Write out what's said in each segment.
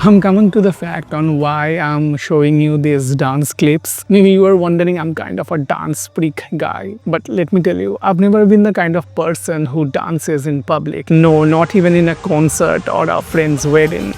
I'm coming to the fact on why I'm showing you these dance clips. Maybe you are wondering I'm kind of a dance freak guy. But let me tell you, I've never been the kind of person who dances in public. No, not even in a concert or a friend's wedding.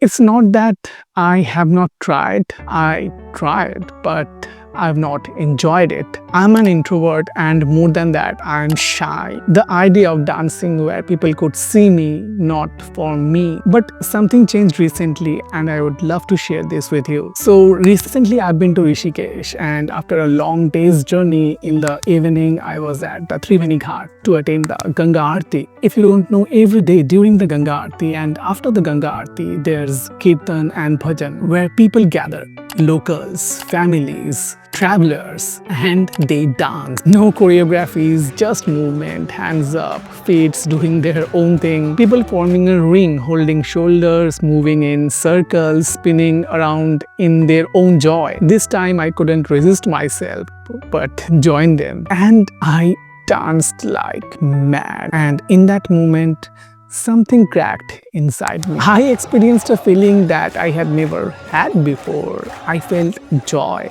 It's not that I have not tried. I tried, but I've not enjoyed it. I'm an introvert, and more than that, I'm shy. The idea of dancing where people could see me, not for me. But something changed recently, and I would love to share this with you. So recently I've been to Rishikesh, and after a long day's journey, in the evening I was at the Triveni Ghat to attend the Ganga Aarti. If you don't know, every day during the Ganga Aarti and after the Ganga Aarti, there's Kirtan and Bhajan where people gather. Locals, families, travelers, and they dance. No choreographies, just movement, hands up, feet doing their own thing. People forming a ring, holding shoulders, moving in circles, spinning around in their own joy. This time I couldn't resist myself, but joined them. And I danced like mad. And in that moment, something cracked inside me. I experienced a feeling that I had never had before. I felt joy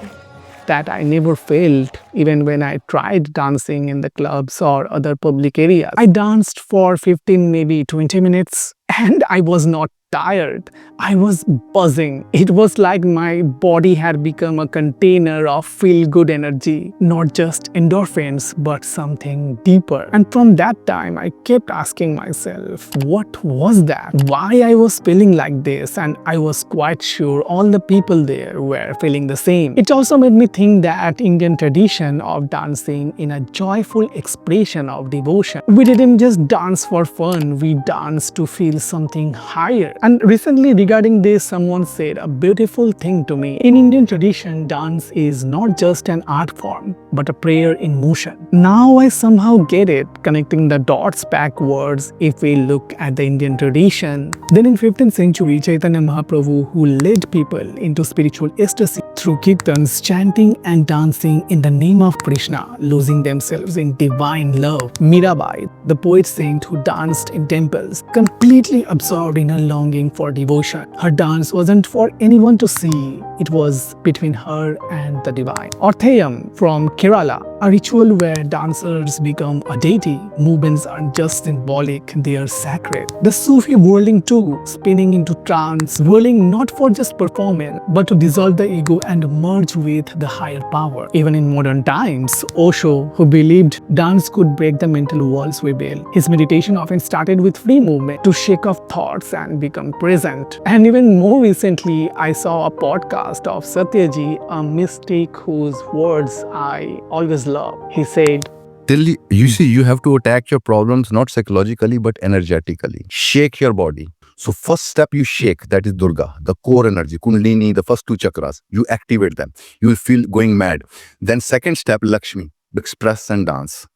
that I never felt even when I tried dancing in the clubs or other public areas. I danced for 15, maybe 20 minutes, and I was not tired. I was buzzing. It was like my body had become a container of feel-good energy, not just endorphins, but something deeper. And from that time, I kept asking myself, what was that? Why I was feeling like this? And I was quite sure all the people there were feeling the same. It also made me think that Indian tradition of dancing in a joyful expression of devotion. We didn't just dance for fun, we danced to feel something higher. And recently regarding this, someone said a beautiful thing to me. In Indian tradition, dance is not just an art form, but a prayer in motion. Now I somehow get it, connecting the dots backwards. If we look at the Indian tradition, then in 15th century, Chaitanya Mahaprabhu, who led people into spiritual ecstasy through kirtans, chanting and dancing in the name of Krishna, losing themselves in divine love. Mirabai, the poet saint who danced in temples, completely absorbed in her longing for devotion. Her dance wasn't for anyone to see, it was between her and the divine. Orthayam from Kerala, a ritual where dancers become a deity. Movements aren't just symbolic, they are sacred. The Sufi whirling too, spinning into trance, whirling not for just performance, but to dissolve the ego and merge with the higher power. Even in modern times, Osho, who believed dance could break the mental walls we build, his meditation often started with free movement to shake off thoughts and become present. And even more recently, I saw a podcast of Satyaji, a mystic whose words I always love. He said, You see, you have to attack your problems not psychologically but energetically. Shake your body. So first step you shake, that is Durga, the core energy, Kundalini, the first two chakras. You activate them. You will feel going mad. Then second step, Lakshmi, express and dance.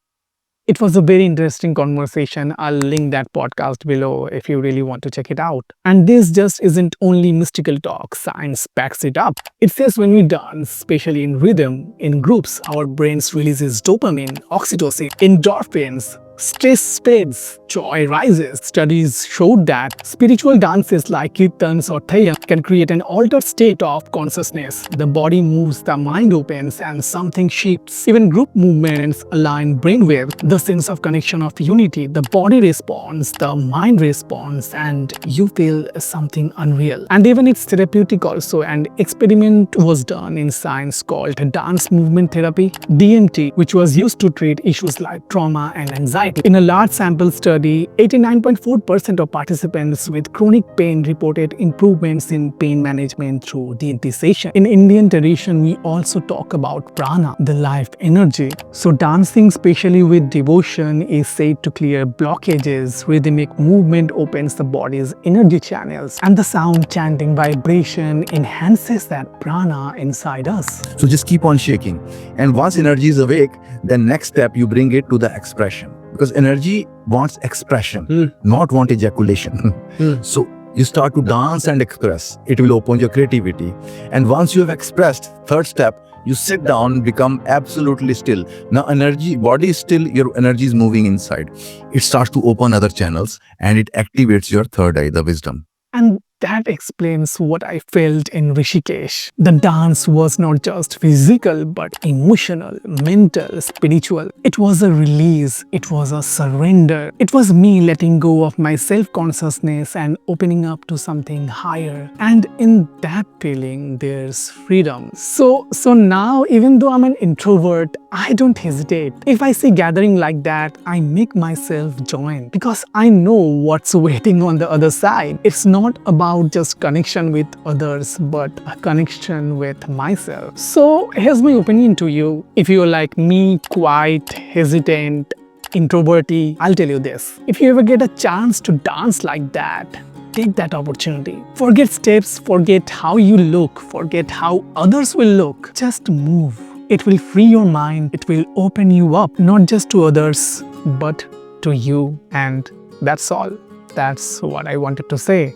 It was a very interesting conversation. I'll link that podcast below if you really want to check it out. And this just isn't only mystical talk, science backs it up. It says when we dance, especially in rhythm, in groups, our brains releases dopamine, oxytocin, endorphins, stress fades, joy rises. Studies showed that spiritual dances like kirtans or thayam can create an altered state of consciousness. The body moves, the mind opens, and something shifts. Even group movements align brainwaves, the sense of connection of unity. The body responds, the mind responds, and you feel something unreal. And even it's therapeutic also. An experiment was done in science called dance movement therapy, DMT, which was used to treat issues like trauma and anxiety. In a large sample study, 89.4% of participants with chronic pain reported improvements in pain management through DMT session. In Indian tradition, we also talk about prana, the life energy. So dancing, especially with devotion, is said to clear blockages. Rhythmic movement opens the body's energy channels, and the sound chanting vibration enhances that prana inside us. So just keep on shaking. And once energy is awake, then next step you bring it to the expression. Because energy wants expression, not want ejaculation. So you start to dance and express. It will open your creativity. And once you have expressed, third step, You sit down, become absolutely still. Now energy, body is still, your energy is moving inside. It starts to open other channels and it activates your third eye, the wisdom. And that explains what I felt in Rishikesh. The dance was not just physical, but emotional, mental, spiritual. It was a release, it was a surrender. It was me letting go of my self consciousness and opening up to something higher. And in that feeling, there's freedom. So now, even though I'm an introvert, I don't hesitate. If I see gathering like that, I make myself join because I know what's waiting on the other side. It's not about just connection with others, but a connection with myself. So here's my opinion to you. If you're like me, quiet, hesitant, introverty, I'll tell you this. If you ever get a chance to dance like that, take that opportunity. Forget steps, forget how you look, forget how others will look. Just move. It will free your mind. It will open you up, not just to others, but to you. And that's all. That's what I wanted to say.